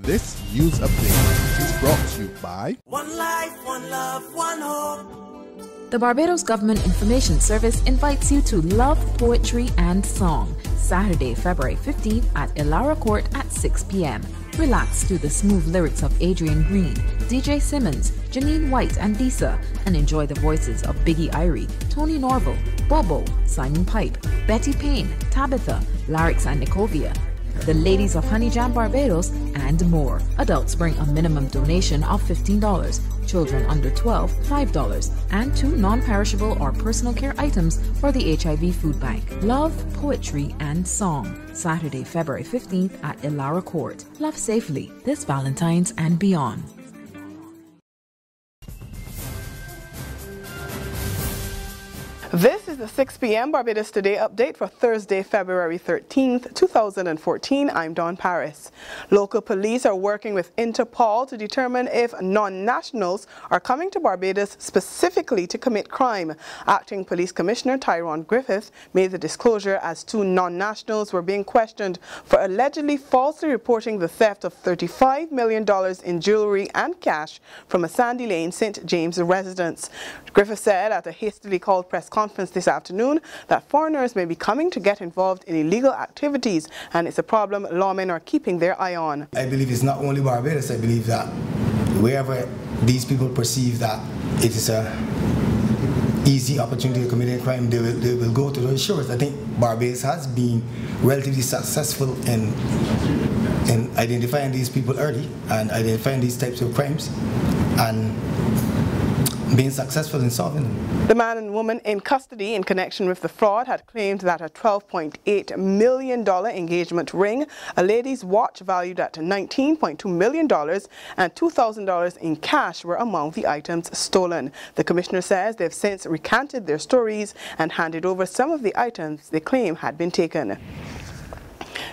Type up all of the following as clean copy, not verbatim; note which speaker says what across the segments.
Speaker 1: This news update is brought to you by
Speaker 2: One Life, One Love, One Hope.
Speaker 3: The Barbados Government Information Service invites you to Love, Poetry and Song, Saturday, February 15th at Ilara Court at 6 p.m. Relax to the smooth lyrics of Adrian Green, DJ Simmons, Janine White and Disa, and enjoy the voices of Biggie Irie, Tony Norval, Bobo, Simon Pipe, Betty Payne, Tabitha, Larix and Nikovia, the Ladies of Honey Jam Barbados, and more. Adults bring a minimum donation of $15. Children under 12, $5, and 2 non-perishable or personal care items for the HIV Food Bank. Love, Poetry and Song, Saturday, February 15th at Ilara Court. Love safely this Valentine's and beyond.
Speaker 4: This is the 6 p.m. Barbados Today update for Thursday, February 13th, 2014. I'm Dawn Paris. Local police are working with Interpol to determine if non-nationals are coming to Barbados specifically to commit crime. Acting Police Commissioner Tyrone Griffith made the disclosure as 2 non-nationals were being questioned for allegedly falsely reporting the theft of $35 million in jewelry and cash from a Sandy Lane, St. James residence. Griffith said at a hastily called press conference this afternoon that foreigners may be coming to get involved in illegal activities, and it's a problem lawmen are keeping their eye on.
Speaker 5: I believe it's not only Barbados. I believe that wherever these people perceive that it is a easy opportunity to commit a crime, they will go to those shores. I think Barbados has been relatively successful in identifying these people early and identifying these types of crimes and being successful in solving them.
Speaker 4: The man and woman in custody in connection with the fraud had claimed that a $12.8 million engagement ring, a lady's watch valued at $19.2 million, and $2,000 in cash were among the items stolen. The commissioner says they've since recanted their stories and handed over some of the items they claim had been taken.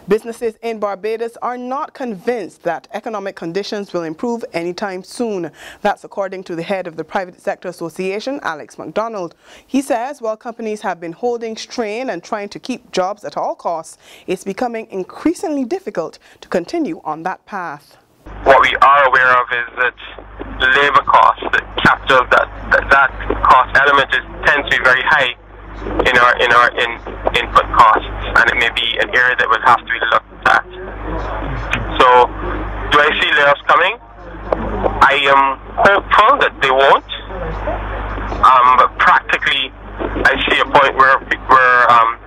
Speaker 4: Businesses in Barbados are not convinced that economic conditions will improve anytime soon. That's according to the head of the Private Sector Association, Alex MacDonald. He says while companies have been holding strain and trying to keep jobs at all costs, it's becoming increasingly difficult to continue on that path.
Speaker 6: What we are aware of is that the labour costs, the capital, that cost element tends to be very high in our input costs, and it may be an area that will have to be looked at. So, do I see layoffs coming? I am hopeful that they won't, but practically I see a point where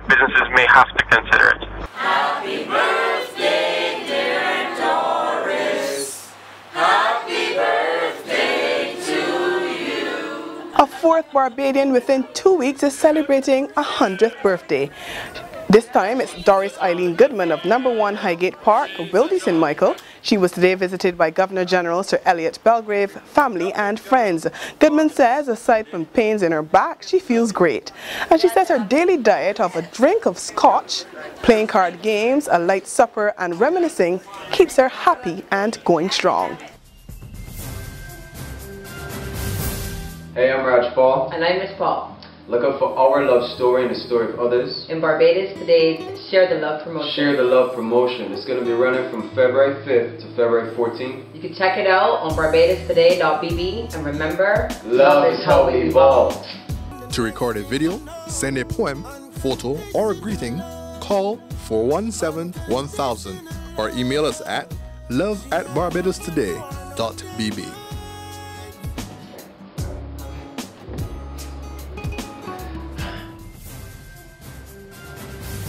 Speaker 6: businesses may have to consider it.
Speaker 2: Happy birthday, dear Doris. Happy birthday to you.
Speaker 4: A 4th Barbadian within 2 weeks is celebrating a 100th birthday. This time it's Doris Eileen Goodman of No. 1 Highgate Park, Wildy St. Michael. She was today visited by Governor General Sir Elliot Belgrave, family and friends. Goodman says aside from pains in her back, she feels great. And she says her daily diet of a drink of scotch, playing card games, a light supper and reminiscing keeps her happy and going strong.
Speaker 7: Hey, I'm Raj Paul.
Speaker 8: And I'm Miss Paul.
Speaker 7: Look out for our love story and the story of others.
Speaker 8: In Barbados today's Share the Love promotion.
Speaker 7: Share the Love promotion. It's going to be running from February 5th to February 14th.
Speaker 8: You can check it out on barbadostoday.bb, and remember,
Speaker 7: love is how we evolve.
Speaker 1: To record a video, send a poem, photo, or a greeting, call 417-1000 or email us at love@barbadostoday.bb.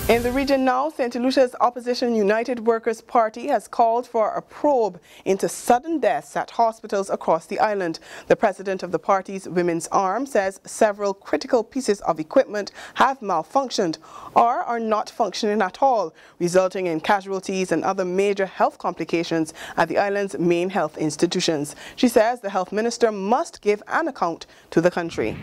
Speaker 4: In the region now, St. Lucia's opposition United Workers' Party has called for a probe into sudden deaths at hospitals across the island. The president of the party's women's arm says several critical pieces of equipment have malfunctioned or are not functioning at all, resulting in casualties and other major health complications at the island's main health institutions. She says the health minister must give an account to the country.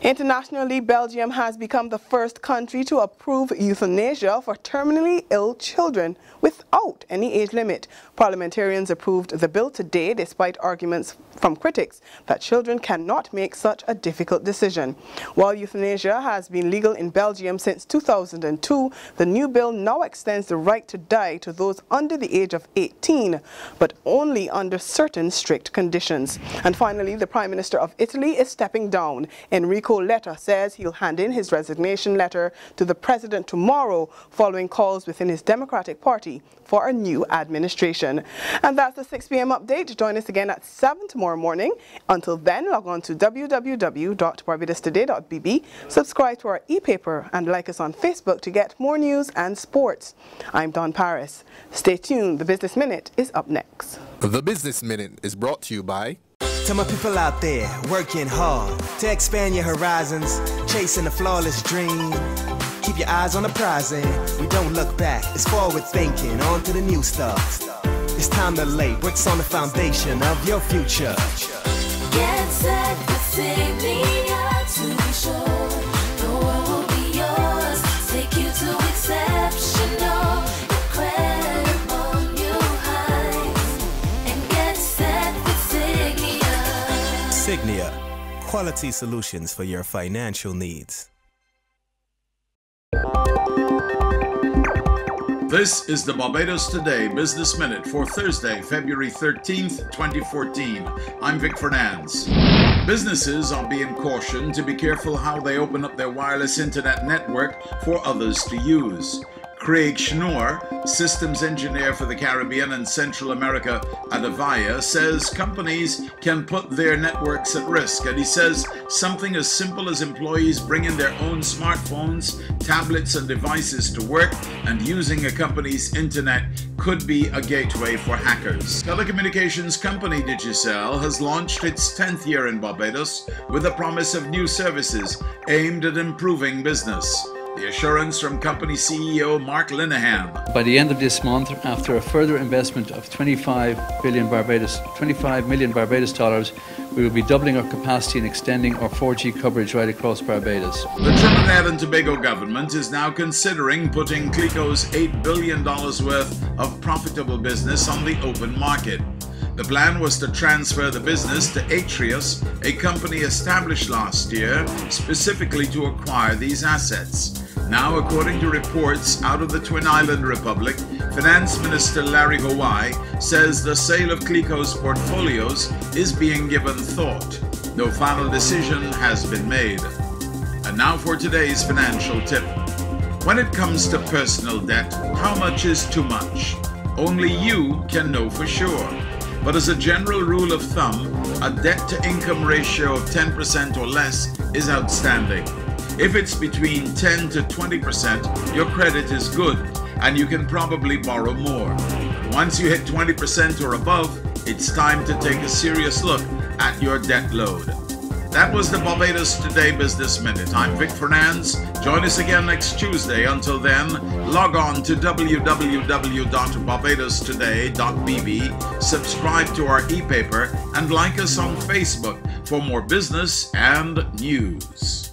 Speaker 4: Internationally, Belgium has become the first country to approve euthanasia for terminally ill children without any age limit. Parliamentarians approved the bill today despite arguments from critics that children cannot make such a difficult decision. While euthanasia has been legal in Belgium since 2002, the new bill now extends the right to die to those under the age of 18, but only under certain strict conditions. And finally, the Prime Minister of Italy is stepping down. Enrico Letta says he'll hand in his resignation letter to the president tomorrow, following calls within his Democratic Party for a new administration. And that's the 6 p.m. update. Join us again at 7 tomorrow morning. Until then, log on to www.barbadostoday.bb, subscribe to our e-paper, and like us on Facebook to get more news and sports. I'm Don Paris. Stay tuned. The Business Minute is up next.
Speaker 1: The Business Minute is brought to you by...
Speaker 9: To my people out there working hard to expand your horizons, chasing a flawless dream. Keep your eyes on the prize and we don't look back. It's forward thinking, on to the new stuff. It's time to lay bricks on the foundation of your future.
Speaker 2: Get set for Signia to be sure. The world will be yours. Take you to exceptional, incredible new heights. And get set for Signia.
Speaker 9: Signia, quality solutions for your financial needs.
Speaker 10: This is the Barbados Today Business Minute for Thursday, February 13th, 2014. I'm Vic Fernandes. Businesses are being cautioned to be careful how they open up their wireless internet network for others to use. Craig Schnoor, systems engineer for the Caribbean and Central America at Avaya, says companies can put their networks at risk. And he says something as simple as employees bringing their own smartphones, tablets, and devices to work and using a company's internet could be a gateway for hackers. Telecommunications company Digicel has launched its 10th year in Barbados with a promise of new services aimed at improving business. The assurance from company CEO Mark Linehan.
Speaker 11: By the end of this month, after a further investment of 25 million Barbados dollars, we will be doubling our capacity and extending our 4G coverage right across Barbados.
Speaker 10: The Trinidad and Tobago government is now considering putting Clico's $8 billion worth of profitable business on the open market. The plan was to transfer the business to Atrius, a company established last year specifically to acquire these assets. Now, according to reports out of the Twin Island Republic, Finance Minister Larry Hawaii says the sale of Clico's portfolios is being given thought. No final decision has been made. And now for today's financial tip. When it comes to personal debt, how much is too much? Only you can know for sure. But as a general rule of thumb, a debt-to-income ratio of 10% or less is outstanding. If it's between 10 to 20%, your credit is good, and you can probably borrow more. Once you hit 20% or above, it's time to take a serious look at your debt load. That was the Barbados Today Business Minute. I'm Vic Fernandes. Join us again next Tuesday. Until then, log on to www.barbadostoday.bb, subscribe to our e-paper, and like us on Facebook for more business and news.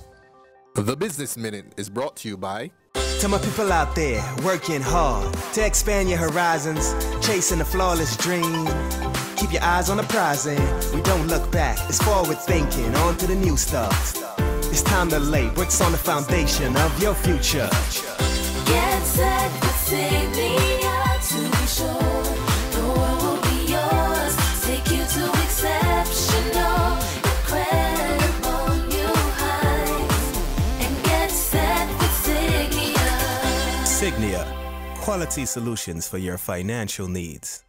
Speaker 1: The Business Minute is brought to you by...
Speaker 9: To my people out there working hard to expand your horizons, chasing a flawless dream. Keep your eyes on the prize and we don't look back. It's forward thinking, on to the new stuff. It's time to lay bricks on the foundation of your future.
Speaker 2: Get set for Signia to be sure. The world will be yours. Take you to exceptional, incredible new heights. And get set for Signia.
Speaker 9: Signia, quality solutions for your financial needs.